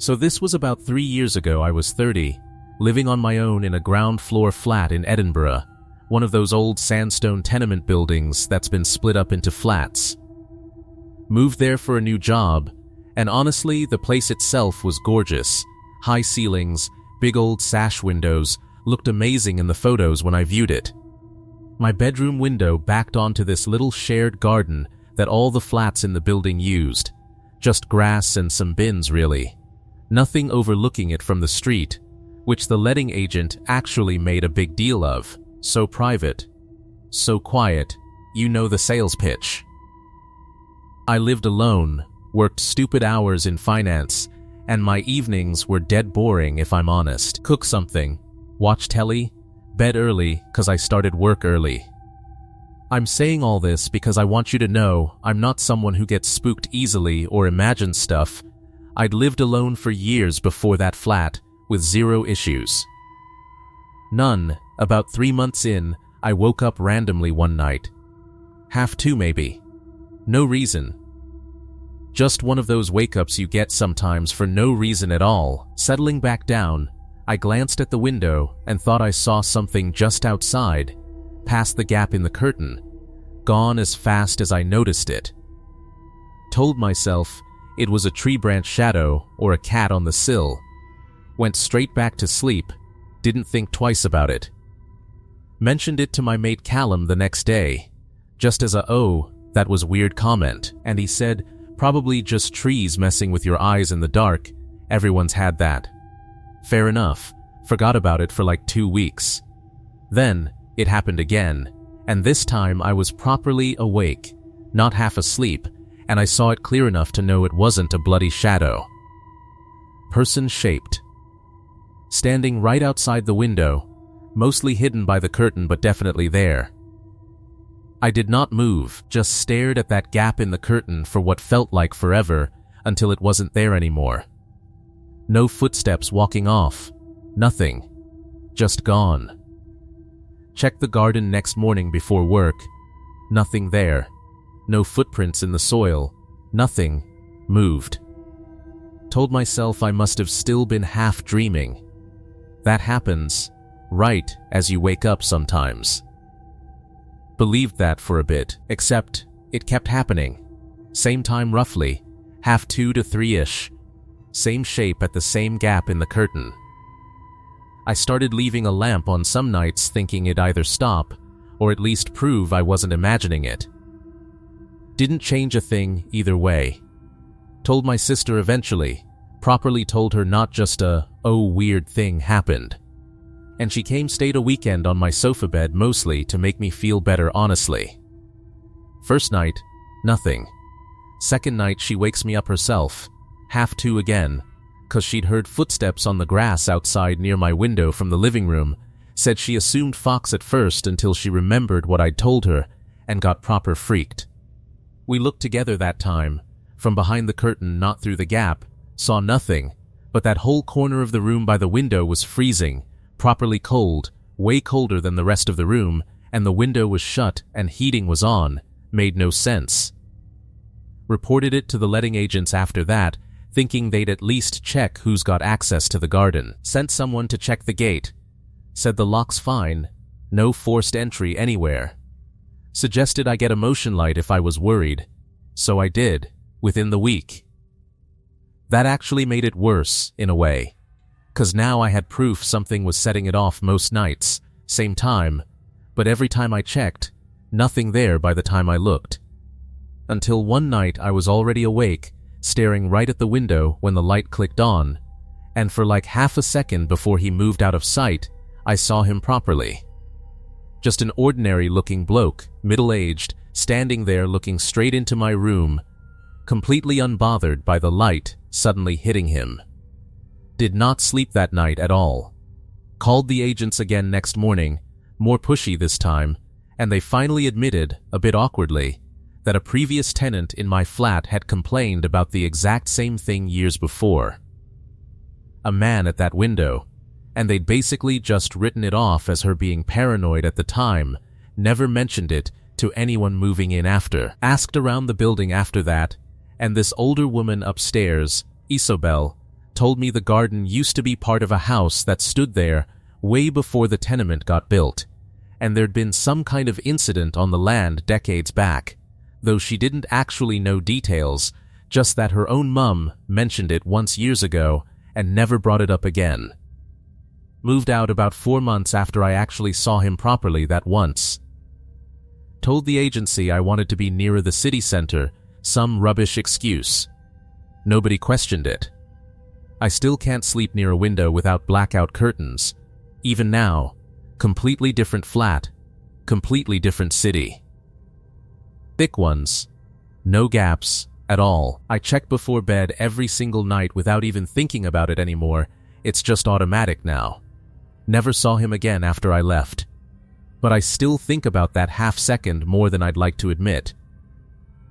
So this was about 3 years ago. I was 30, living on my own in a ground floor flat in Edinburgh, one of those old sandstone tenement buildings that's been split up into flats. Moved there for a new job, and honestly, the place itself was gorgeous. High ceilings, big old sash windows, looked amazing in the photos when I viewed it. My bedroom window backed onto this little shared garden that all the flats in the building used. Just grass and some bins, really. Nothing overlooking it from the street, which the letting agent actually made a big deal of. So private, so quiet, you know the sales pitch. I lived alone, worked stupid hours in finance, and my evenings were dead boring if I'm honest. Cook something, watch telly, bed early cause I started work early. I'm saying all this because I want you to know I'm not someone who gets spooked easily or imagines stuff. I'd lived alone for years before that flat, with zero issues. None. About 3 months in, I woke up randomly one night. 1:30 maybe. No reason. Just one of those wake-ups you get sometimes for no reason at all. Settling back down, I glanced at the window and thought I saw something just outside, past the gap in the curtain, gone as fast as I noticed it. Told myself it was a tree branch shadow or a cat on the sill. Went straight back to sleep, didn't think twice about it. Mentioned it to my mate Callum the next day, just as a "oh, that was weird" comment, and he said, probably just trees messing with your eyes in the dark, everyone's had that. Fair enough, forgot about it for like 2 weeks. Then, it happened again, and this time I was properly awake, not half asleep, and I saw it clear enough to know it wasn't a bloody shadow. Person-shaped. Standing right outside the window, mostly hidden by the curtain but definitely there. I did not move, just stared at that gap in the curtain for what felt like forever until it wasn't there anymore. No footsteps walking off, nothing, just gone. Checked the garden next morning before work, nothing there, no footprints in the soil, nothing moved. Told myself I must have still been half dreaming. That happens right as you wake up sometimes. Believed that for a bit, except it kept happening. Same time roughly, 2:30 to 3-ish. Same shape at the same gap in the curtain. I started leaving a lamp on some nights thinking it'd either stop or at least prove I wasn't imagining it. Didn't change a thing either way. Told my sister eventually, properly told her not just a "oh weird thing happened." And she came stayed a weekend on my sofa bed mostly to make me feel better honestly. First night, nothing. Second night she wakes me up herself, 2:30 again, cause she'd heard footsteps on the grass outside near my window from the living room, said she assumed Fox at first until she remembered what I'd told her and got proper freaked. We looked together that time, from behind the curtain not through the gap, saw nothing, but that whole corner of the room by the window was freezing, properly cold, way colder than the rest of the room, and the window was shut and heating was on, made no sense. Reported it to the letting agents after that, thinking they'd at least check who's got access to the garden. Sent someone to check the gate. Said the lock's fine, no forced entry anywhere. Suggested I get a motion light if I was worried. So I did, within the week. That actually made it worse, in a way. Cause now I had proof something was setting it off most nights, same time, but every time I checked, nothing there by the time I looked. Until one night I was already awake, staring right at the window when the light clicked on, and for like half a second before he moved out of sight, I saw him properly. Just an ordinary-looking bloke, middle-aged, standing there looking straight into my room, completely unbothered by the light suddenly hitting him. Did not sleep that night at all. Called the agents again next morning, more pushy this time, and they finally admitted, a bit awkwardly, that a previous tenant in my flat had complained about the exact same thing years before. A man at that window, and they'd basically just written it off as her being paranoid at the time, never mentioned it to anyone moving in after. Asked around the building after that, and this older woman upstairs, Isobel, told me the garden used to be part of a house that stood there way before the tenement got built, and there'd been some kind of incident on the land decades back, though she didn't actually know details, just that her own mum mentioned it once years ago and never brought it up again. Moved out about 4 months after I actually saw him properly that once. Told the agency I wanted to be nearer the city center, some rubbish excuse. Nobody questioned it. I still can't sleep near a window without blackout curtains. Even now, completely different flat, completely different city. Thick ones, no gaps at all. I check before bed every single night without even thinking about it anymore. It's just automatic now. Never saw him again after I left. But I still think about that half second more than I'd like to admit.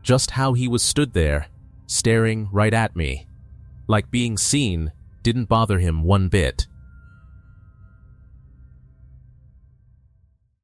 Just how he was stood there, staring right at me. Like being seen didn't bother him one bit.